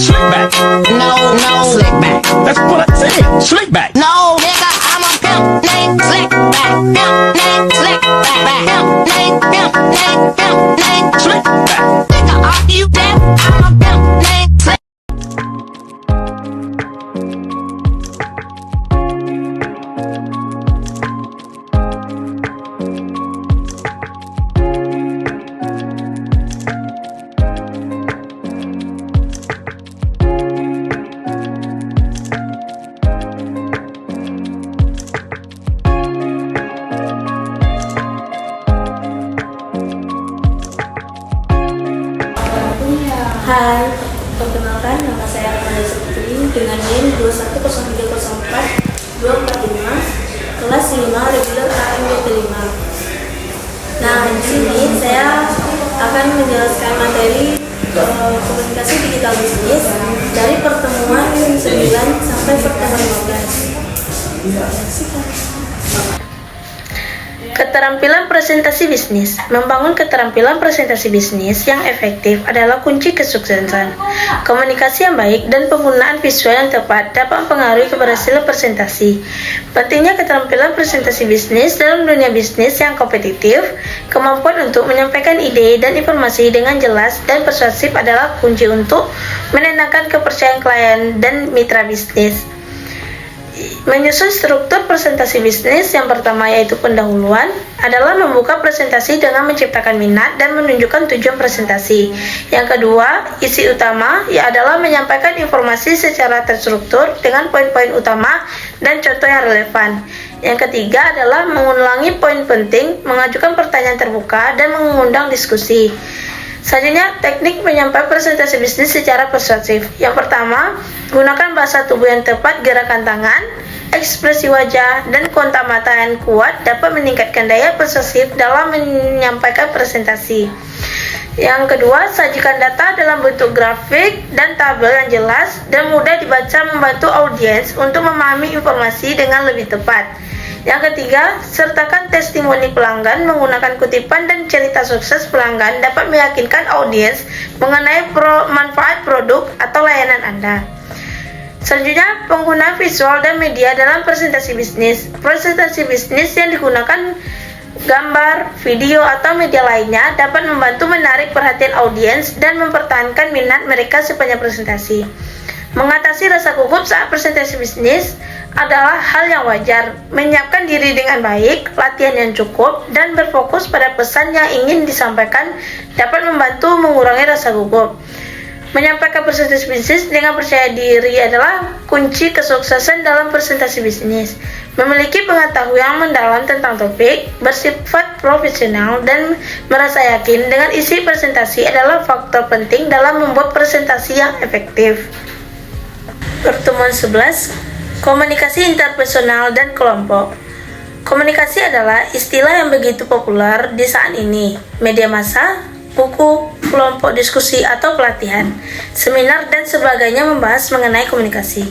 Slick back. No, slick back. That's what I said. Slick back. No, nigga, I'm a pimp named Slick Back. Pimp named Slick Back. Pimp named Slick back. Nigga, are you deaf? I'm a pimp named Slick. Hai, perkenalkan nama saya Armanda Seputri dengan NIM 210344245 kelas 5 reguler KMDT5. Nah, di sini saya akan menjelaskan materi komunikasi digital bisnis dari pertemuan 9 sampai pertemuan 15. Keterampilan presentasi bisnis. Membangun keterampilan presentasi bisnis yang efektif adalah kunci kesuksesan. Komunikasi yang baik dan penggunaan visual yang tepat dapat mempengaruhi keberhasilan presentasi. Pentingnya keterampilan presentasi bisnis dalam dunia bisnis yang kompetitif, kemampuan untuk menyampaikan ide dan informasi dengan jelas dan persuasif adalah kunci untuk menenangkan kepercayaan klien dan mitra bisnis. Menyusun struktur presentasi bisnis, yang pertama yaitu pendahuluan adalah membuka presentasi dengan menciptakan minat dan menunjukkan tujuan presentasi. Yang kedua, isi utama adalah menyampaikan informasi secara terstruktur dengan poin-poin utama dan contoh yang relevan. Yang ketiga adalah mengulangi poin penting, mengajukan pertanyaan terbuka dan mengundang diskusi. Selanjutnya, teknik menyampaikan presentasi bisnis secara persuasif. Yang pertama, gunakan bahasa tubuh yang tepat, gerakan tangan, ekspresi wajah, dan kontak mata yang kuat dapat meningkatkan daya persuasif dalam menyampaikan presentasi. Yang kedua, sajikan data dalam bentuk grafik dan tabel yang jelas dan mudah dibaca, membantu audiens untuk memahami informasi dengan lebih tepat. Yang ketiga, sertakan testimoni pelanggan menggunakan kutipan dan cerita sukses pelanggan dapat meyakinkan audiens mengenai manfaat produk atau layanan Anda. Selanjutnya, penggunaan visual dan media dalam presentasi bisnis. Presentasi bisnis yang digunakan gambar, video, atau media lainnya dapat membantu menarik perhatian audiens dan mempertahankan minat mereka sepanjang presentasi. Mengatasi rasa gugup saat presentasi bisnis adalah hal yang wajar. Menyiapkan diri dengan baik, latihan yang cukup, dan berfokus pada pesan yang ingin disampaikan dapat membantu mengurangi rasa gugup. Menyampaikan presentasi bisnis dengan percaya diri adalah kunci kesuksesan dalam presentasi bisnis. Memiliki pengetahuan mendalam tentang topik, bersifat profesional, dan merasa yakin dengan isi presentasi adalah faktor penting dalam membuat presentasi yang efektif. Pertemuan 11, komunikasi interpersonal dan kelompok. Komunikasi adalah istilah yang begitu populer di saat ini. Media massa, buku, kelompok diskusi atau pelatihan, seminar, dan sebagainya membahas mengenai komunikasi.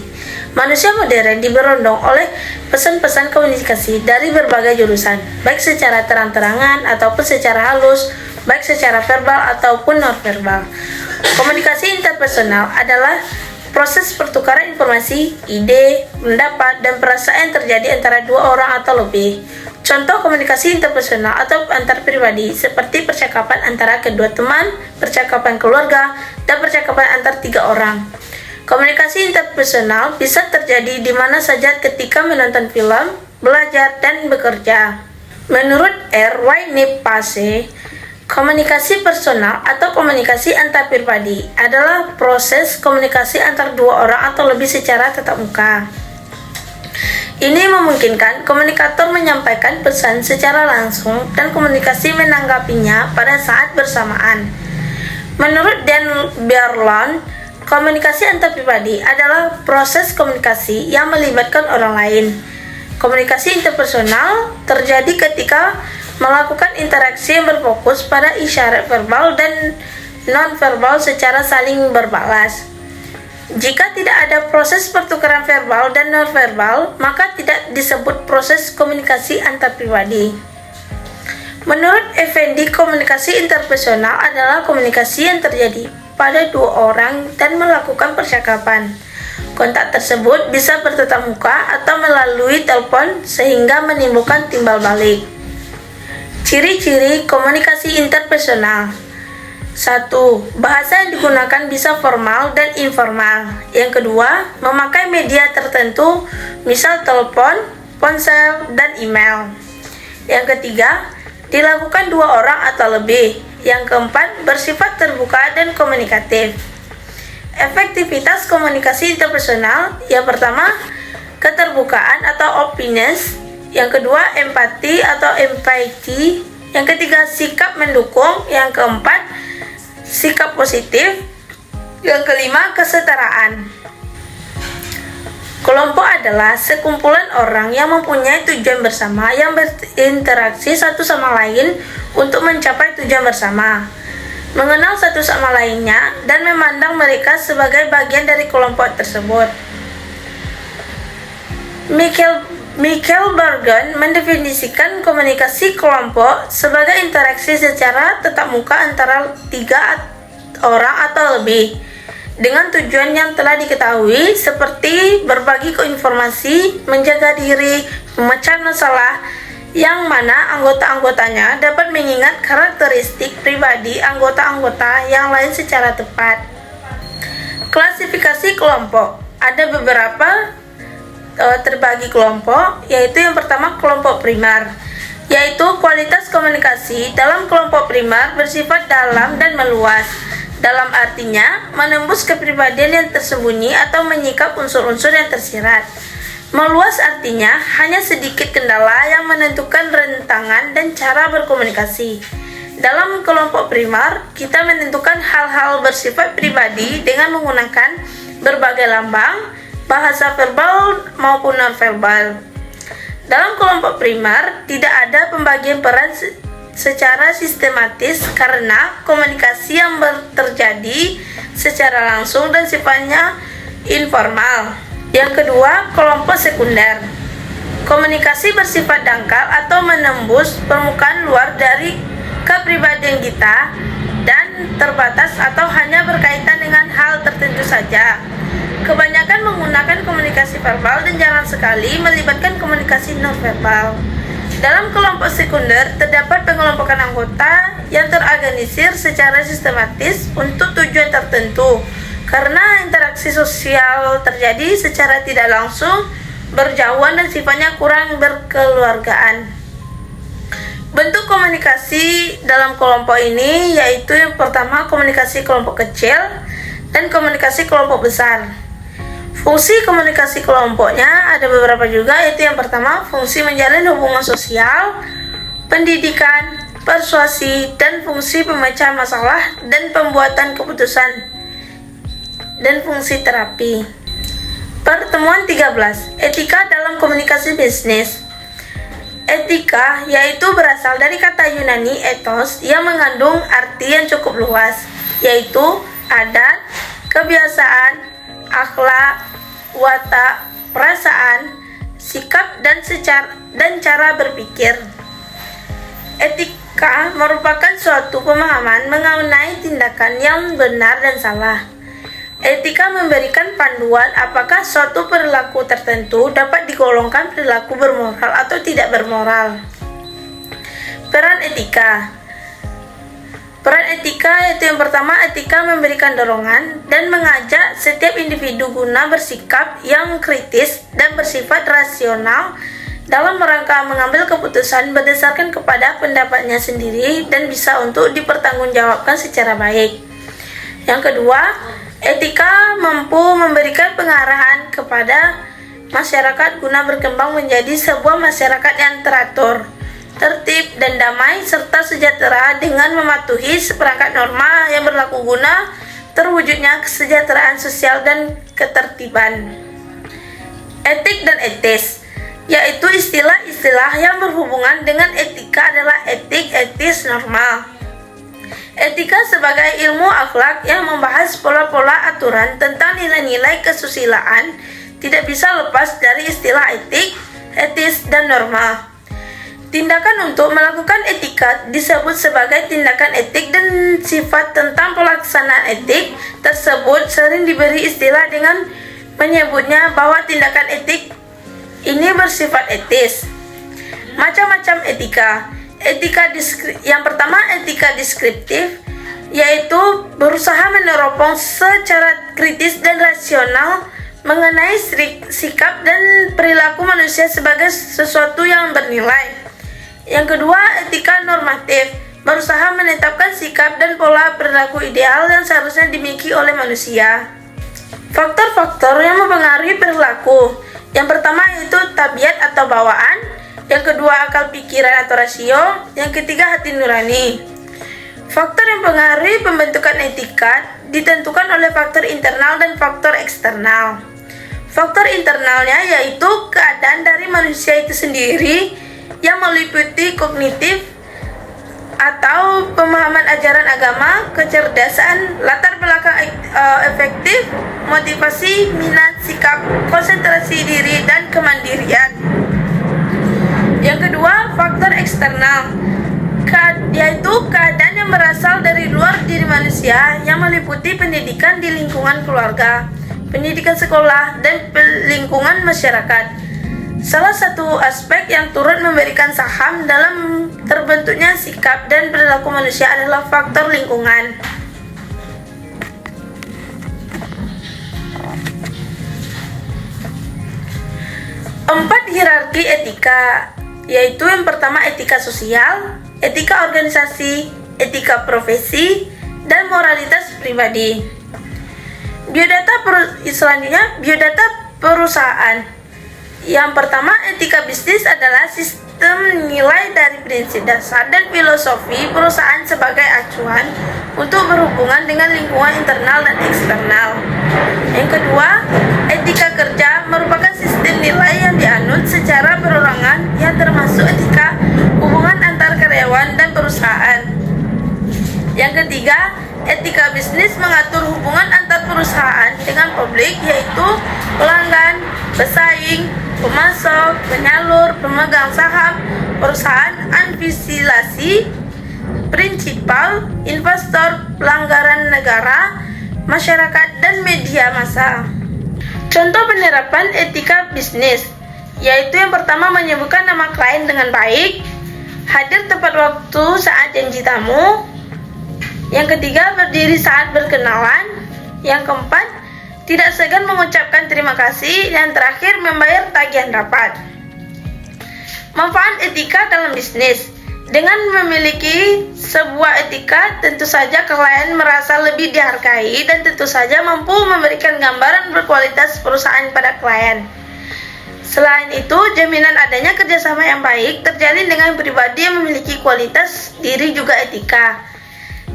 Manusia modern diberondong oleh pesan-pesan komunikasi dari berbagai jurusan, baik secara terang-terangan ataupun secara halus, baik secara verbal ataupun non-verbal. Komunikasi interpersonal adalah proses pertukaran informasi, ide, pendapat, dan perasaan yang terjadi antara dua orang atau lebih. Contoh komunikasi interpersonal atau antar pribadi seperti percakapan antara kedua teman, percakapan keluarga, dan percakapan antar tiga orang. Komunikasi interpersonal bisa terjadi di mana saja ketika menonton film, belajar, dan bekerja. Menurut R.Y. Pace, komunikasi personal atau komunikasi antar pribadi adalah proses komunikasi antar dua orang atau lebih secara tatap muka. Ini memungkinkan komunikator menyampaikan pesan secara langsung dan komunikasi menanggapinya pada saat bersamaan. Menurut Dan Berlon, komunikasi antar pribadi adalah proses komunikasi yang melibatkan orang lain. Komunikasi interpersonal terjadi ketika melakukan interaksi yang berfokus pada isyarat verbal dan non-verbal secara saling berbalas. Jika tidak ada proses pertukaran verbal dan non-verbal, maka tidak disebut proses komunikasi antar pribadi. Menurut Effendi, komunikasi interpersonal adalah komunikasi yang terjadi kepada dua orang dan melakukan percakapan. Kontak tersebut bisa bertatap muka atau melalui telepon sehingga menimbulkan timbal balik. Ciri-ciri komunikasi interpersonal. 1. Bahasa yang digunakan bisa formal dan informal. Yang kedua, memakai media tertentu, misal telepon, ponsel, dan email. Yang ketiga, dilakukan dua orang atau lebih. Yang keempat, bersifat terbuka dan komunikatif. Efektivitas komunikasi interpersonal. Yang pertama, keterbukaan atau openness. Yang kedua, empati atau empathy. Yang ketiga, sikap mendukung. Yang keempat, sikap positif. Yang kelima, kesetaraan. Kelompok adalah sekumpulan orang yang mempunyai tujuan bersama yang berinteraksi satu sama lain untuk mencapai tujuan bersama, mengenal satu sama lainnya, dan memandang mereka sebagai bagian dari kelompok tersebut. Michael Bergen mendefinisikan komunikasi kelompok sebagai interaksi secara tatap muka antara 3 orang atau lebih, dengan tujuan yang telah diketahui seperti berbagi informasi, menjaga diri, memecah masalah, yang mana anggota-anggotanya dapat mengingat karakteristik pribadi anggota-anggota yang lain secara tepat. Klasifikasi kelompok. Ada beberapa terbagi kelompok, yaitu yang pertama kelompok primer, yaitu kualitas komunikasi dalam kelompok primer bersifat dalam dan meluas. Dalam artinya, menembus kepribadian yang tersembunyi atau menyikap unsur-unsur yang tersirat. Meluas artinya hanya sedikit kendala yang menentukan rentangan dan cara berkomunikasi. Dalam kelompok primer, kita menentukan hal-hal bersifat pribadi dengan menggunakan berbagai lambang, bahasa verbal maupun non-verbal. Dalam kelompok primer, tidak ada pembagian peran secara sistematis karena komunikasi yang terjadi secara langsung dan sifatnya informal. Yang kedua, kelompok sekunder. Komunikasi bersifat dangkal atau menembus permukaan luar dari kepribadian kita dan terbatas atau hanya berkaitan dengan hal tertentu saja. Kebanyakan menggunakan komunikasi verbal dan jarang sekali melibatkan komunikasi non-verbal. Dalam kelompok sekunder, terdapat pengelompokan anggota yang terorganisir secara sistematis untuk tujuan tertentu. Karena interaksi sosial terjadi secara tidak langsung, berjauhan dan sifatnya kurang berkeluargaan. Bentuk komunikasi dalam kelompok ini yaitu yang pertama komunikasi kelompok kecil dan komunikasi kelompok besar. Fungsi komunikasi kelompoknya ada beberapa juga, yaitu yang pertama fungsi menjalin hubungan sosial, pendidikan, persuasi, dan fungsi pemecahan masalah dan pembuatan keputusan, dan fungsi terapi. Pertemuan 13. Etika dalam komunikasi bisnis. Etika yaitu berasal dari kata Yunani ethos yang mengandung arti yang cukup luas, yaitu adat, kebiasaan, akhlak, watak, perasaan, sikap, dan cara berpikir. Etika merupakan suatu pemahaman mengenai tindakan yang benar dan salah. Etika memberikan panduan apakah suatu perilaku tertentu dapat digolongkan perilaku bermoral atau tidak bermoral. Peran etika. Peran etika yaitu yang pertama, etika memberikan dorongan dan mengajak setiap individu guna bersikap yang kritis dan bersifat rasional dalam rangka mengambil keputusan berdasarkan kepada pendapatnya sendiri dan bisa untuk dipertanggungjawabkan secara baik. Yang kedua, etika mampu memberikan pengarahan kepada masyarakat guna berkembang menjadi sebuah masyarakat yang teratur, tertib, dan damai serta sejahtera dengan mematuhi seperangkat norma yang berlaku guna terwujudnya kesejahteraan sosial dan ketertiban. Etik dan etis, yaitu istilah-istilah yang berhubungan dengan etika adalah etik, etis, normal. Etika sebagai ilmu akhlak yang membahas pola-pola aturan tentang nilai-nilai kesusilaan tidak bisa lepas dari istilah etik, etis, dan normal. Tindakan untuk melakukan etika disebut sebagai tindakan etik dan sifat tentang pelaksanaan etik tersebut sering diberi istilah dengan menyebutnya bahwa tindakan etik ini bersifat etis. Macam-macam etika. Yang pertama etika deskriptif, yaitu berusaha meneropong secara kritis dan rasional mengenai sikap dan perilaku manusia sebagai sesuatu yang bernilai. Yang kedua, etika normatif, berusaha menetapkan sikap dan pola perilaku ideal yang seharusnya dimiliki oleh manusia. Faktor-faktor yang mempengaruhi perilaku. Yang pertama yaitu tabiat atau bawaan, yang kedua akal pikiran atau rasio, yang ketiga hati nurani. Faktor yang mempengaruhi pembentukan etika ditentukan oleh faktor internal dan faktor eksternal. Faktor internalnya yaitu keadaan dari manusia itu sendiri, yang meliputi kognitif atau pemahaman ajaran agama, kecerdasan, latar belakang efektif, motivasi, minat, sikap, konsentrasi diri, dan kemandirian. Yang kedua, faktor eksternal, yaitu keadaan yang berasal dari luar diri manusia yang meliputi pendidikan di lingkungan keluarga, pendidikan sekolah, dan lingkungan masyarakat. Salah satu aspek yang turut memberikan saham dalam terbentuknya sikap dan perilaku manusia adalah faktor lingkungan. Empat hierarki etika, yaitu yang pertama etika sosial, etika organisasi, etika profesi, dan moralitas pribadi. Selanjutnya, biodata perusahaan. Yang pertama, etika bisnis adalah sistem nilai dari prinsip dasar dan filosofi perusahaan sebagai acuan untuk berhubungan dengan lingkungan internal dan eksternal. Yang kedua, etika kerja merupakan sistem nilai yang dianut secara perorangan yang termasuk etika hubungan antar karyawan dan perusahaan. Yang ketiga, etika bisnis mengatur hubungan antar perusahaan dengan publik, yaitu pelanggan, pesaing, pemasok, penyalur, pemegang saham, perusahaan investilasi, prinsipal, investor, pelanggaran negara, masyarakat, dan media massa. Contoh penerapan etika bisnis, yaitu yang pertama menyebutkan nama klien dengan baik, hadir tepat waktu saat janji tamu, yang ketiga berdiri saat berkenalan, yang keempat tidak segan mengucapkan terima kasih, yang terakhir membayar tagihan rapat. Manfaat etika dalam bisnis. Dengan memiliki sebuah etika, tentu saja klien merasa lebih dihargai dan tentu saja mampu memberikan gambaran berkualitas perusahaan pada klien. Selain itu, jaminan adanya kerjasama yang baik terjalin dengan pribadi yang memiliki kualitas diri juga etika.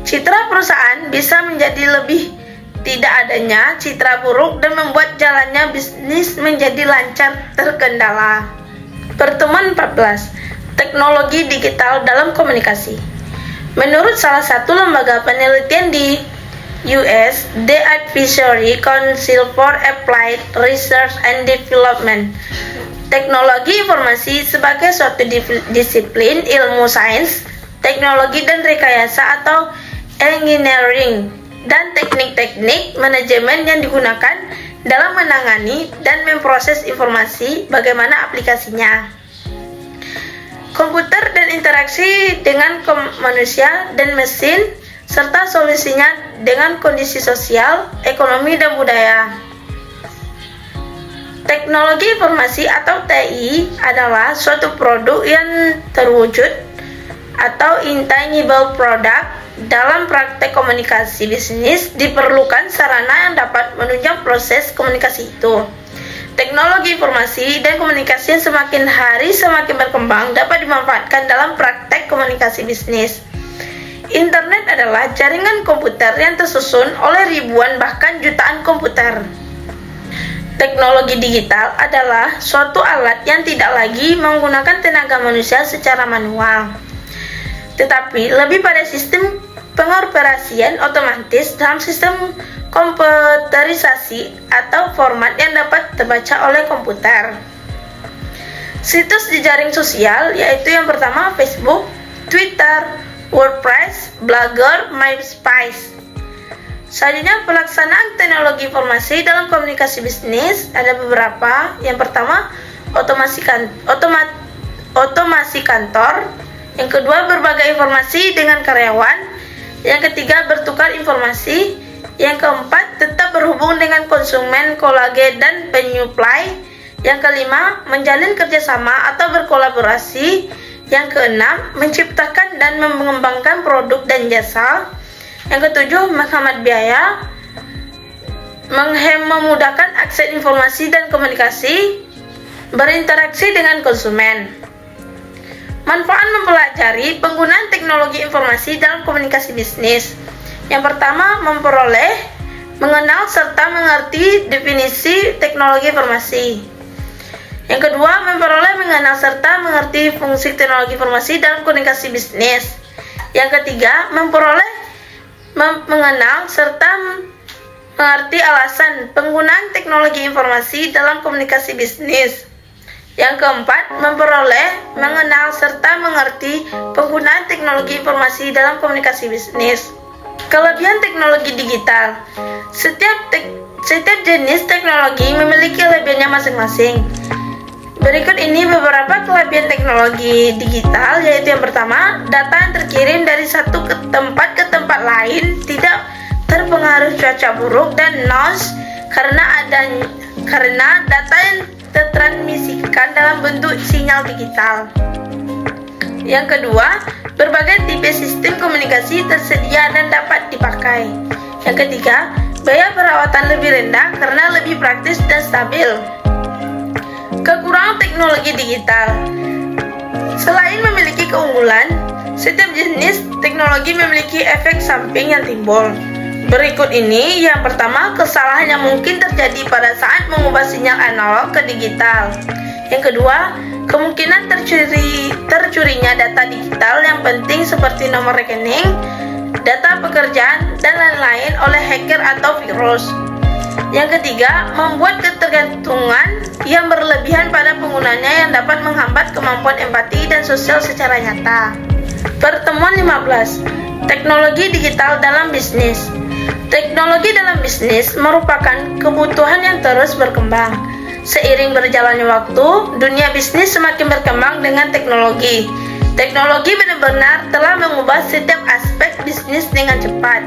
Citra perusahaan bisa menjadi lebih tidak adanya citra buruk dan membuat jalannya bisnis menjadi lancar terkendala. Pertemuan 14. Teknologi digital dalam komunikasi. Menurut salah satu lembaga penelitian di US, The Advisory Council for Applied Research and Development, teknologi informasi sebagai suatu disiplin ilmu sains, teknologi dan rekayasa atau engineering, dan teknik-teknik manajemen yang digunakan dalam menangani dan memproses informasi, bagaimana aplikasinya. Komputer dan interaksi dengan manusia dan mesin, serta solusinya dengan kondisi sosial, ekonomi, dan budaya. Teknologi informasi atau TI adalah suatu produk yang terwujud atau intangible product. Dalam praktek komunikasi bisnis diperlukan sarana yang dapat menunjang proses komunikasi itu. Teknologi informasi dan komunikasi yang semakin hari semakin berkembang dapat dimanfaatkan dalam praktek komunikasi bisnis. Internet adalah jaringan komputer yang tersusun oleh ribuan bahkan jutaan komputer. Teknologi digital adalah suatu alat yang tidak lagi menggunakan tenaga manusia secara manual, tetapi lebih pada sistem pengoperasian otomatis dalam sistem komputerisasi atau format yang dapat terbaca oleh komputer. Situs jejaring sosial yaitu yang pertama Facebook, Twitter, WordPress, Blogger, MySpace. Selanjutnya, pelaksanaan teknologi informasi dalam komunikasi bisnis ada beberapa. Yang pertama, otomasi kantor. Yang kedua, berbagai informasi dengan karyawan. Yang ketiga, bertukar informasi. Yang keempat, tetap berhubung dengan konsumen, kolagen, dan penyuplai. Yang kelima, menjalin kerjasama atau berkolaborasi. Yang keenam, menciptakan dan mengembangkan produk dan jasa. Yang ketujuh, menghemat biaya, memudahkan akses informasi dan komunikasi, berinteraksi dengan konsumen. Manfaat mempelajari penggunaan teknologi informasi dalam komunikasi bisnis. Yang pertama, memperoleh, mengenal serta mengerti definisi teknologi informasi. Yang kedua, memperoleh, mengenal serta mengerti fungsi teknologi informasi dalam komunikasi bisnis. Yang ketiga, mengenal serta mengerti alasan penggunaan teknologi informasi dalam komunikasi bisnis. Yang keempat, memperoleh, mengenal serta mengerti penggunaan teknologi informasi dalam komunikasi bisnis. Kelebihan teknologi digital. Setiap jenis teknologi memiliki kelebihannya masing-masing. Berikut ini beberapa kelebihan teknologi digital, yaitu yang pertama, data yang terkirim dari satu tempat ke tempat lain tidak terpengaruh cuaca buruk dan noise karena data yang tertransmisikan dalam bentuk sinyal digital. Yang kedua, berbagai tipe sistem komunikasi tersedia dan dapat dipakai. Yang ketiga, biaya perawatan lebih rendah karena lebih praktis dan stabil. Kekurangan teknologi digital. Selain memiliki keunggulan, setiap jenis teknologi memiliki efek samping yang timbul. Berikut ini yang pertama, kesalahan yang mungkin terjadi pada saat mengubah sinyal analog ke digital. Yang kedua, kemungkinan tercurinya data digital yang penting seperti nomor rekening, data pekerjaan, dan lain-lain oleh hacker atau virus. Yang ketiga, membuat ketergantungan yang berlebihan pada penggunanya yang dapat menghambat kemampuan empati dan sosial secara nyata. Pertemuan 15. Teknologi digital dalam bisnis. Teknologi dalam bisnis merupakan kebutuhan yang terus berkembang. Seiring berjalannya waktu, dunia bisnis semakin berkembang dengan teknologi. Teknologi benar-benar telah mengubah setiap aspek bisnis dengan cepat.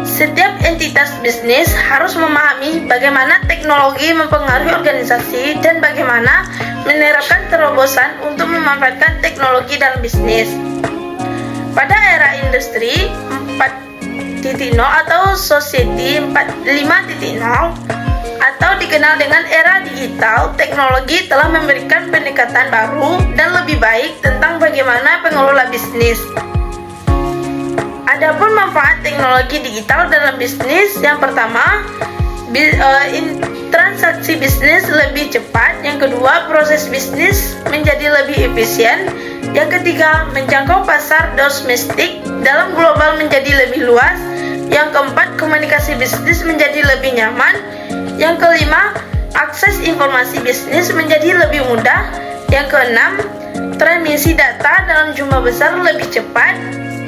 Setiap entitas bisnis harus memahami bagaimana teknologi mempengaruhi organisasi dan bagaimana menerapkan terobosan untuk memanfaatkan teknologi dalam bisnis. Pada era industri 4.0 atau Society 5.0 atau dikenal dengan era digital, teknologi telah memberikan pendekatan baru dan lebih baik tentang bagaimana pengelola bisnis. Adapun manfaat teknologi digital dalam bisnis, yang pertama, transaksi bisnis lebih cepat. Yang kedua, proses bisnis menjadi lebih efisien. Yang ketiga, menjangkau pasar domestik dalam global menjadi lebih luas. Yang keempat, komunikasi bisnis menjadi lebih nyaman. Yang kelima, akses informasi bisnis menjadi lebih mudah. Yang keenam, transmisi data dalam jumlah besar lebih cepat.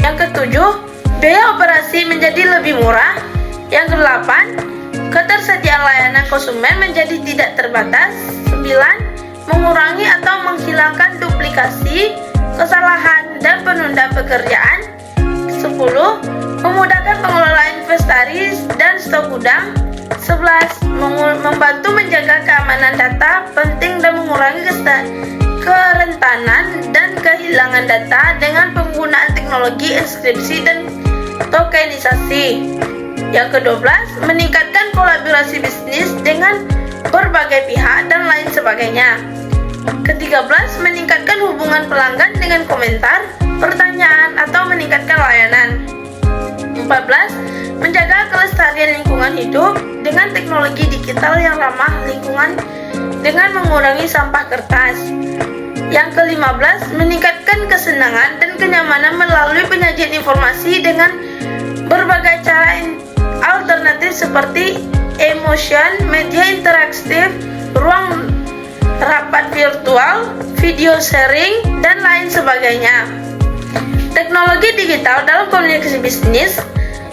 Yang ketujuh, biaya operasi menjadi lebih murah. Yang kedelapan, ketersediaan layanan konsumen menjadi tidak terbatas. 9. Mengurangi atau menghilangkan duplikasi, kesalahan, dan penundaan pekerjaan. 10. Memudahkan pengelolaan inventaris dan stok gudang. 11. Membantu menjaga keamanan data penting dan mengurangi kerentanan dan kehilangan data dengan penggunaan teknologi enkripsi dan tokenisasi. Yang ke-12, meningkatkan kolaborasi bisnis dengan berbagai pihak dan lain sebagainya. Ke-13, meningkatkan hubungan pelanggan dengan komentar, pertanyaan, atau meningkatkan layanan. 14, menjaga kelestarian lingkungan hidup dengan teknologi digital yang ramah lingkungan dengan mengurangi sampah kertas. Yang ke-15, meningkatkan kesenangan dan kenyamanan melalui penyajian informasi dengan berbagai cara alternatif seperti emotion, media interaktif, ruang rapat virtual, video sharing, dan lain sebagainya. Teknologi digital dalam komunikasi bisnis.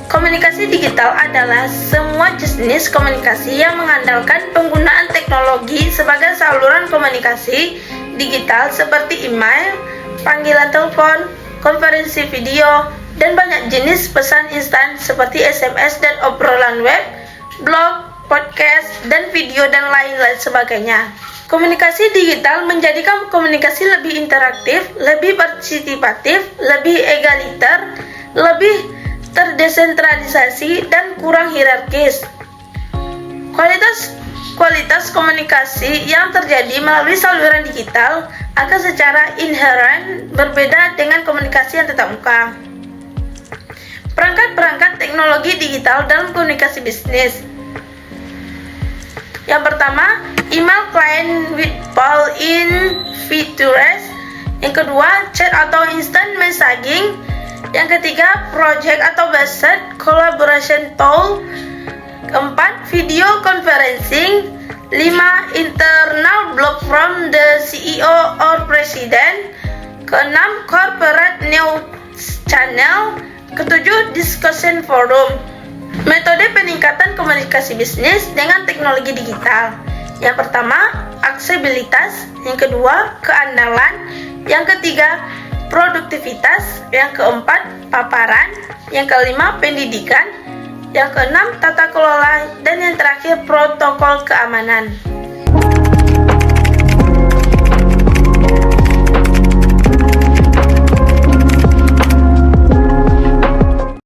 Komunikasi digital adalah semua jenis komunikasi yang mengandalkan penggunaan teknologi sebagai saluran komunikasi digital seperti email, panggilan telepon, konferensi video, dan banyak jenis pesan instan seperti SMS dan obrolan web, blog, podcast, dan video, dan lain-lain sebagainya. Komunikasi digital menjadikan komunikasi lebih interaktif, lebih partisipatif, lebih egaliter, lebih terdesentralisasi, dan kurang hierarkis. Kualitas komunikasi yang terjadi melalui saluran digital akan secara inheren berbeda dengan komunikasi yang tatap muka. Perangkat-perangkat teknologi digital dalam komunikasi bisnis. Yang pertama, email client with built-in features. Yang kedua, chat atau instant messaging. Yang ketiga, project atau based collaboration tool. Keempat, video conferencing. 5, internal blog from the CEO or president. Keenam, corporate news channel. Ketujuh, discussion forum. Metode peningkatan komunikasi bisnis dengan teknologi digital. Yang pertama, aksesibilitas. Yang kedua, keandalan. Yang ketiga, produktivitas. Yang keempat, paparan. Yang kelima, pendidikan. Yang keenam, tata kelola. Dan yang terakhir, protokol keamanan.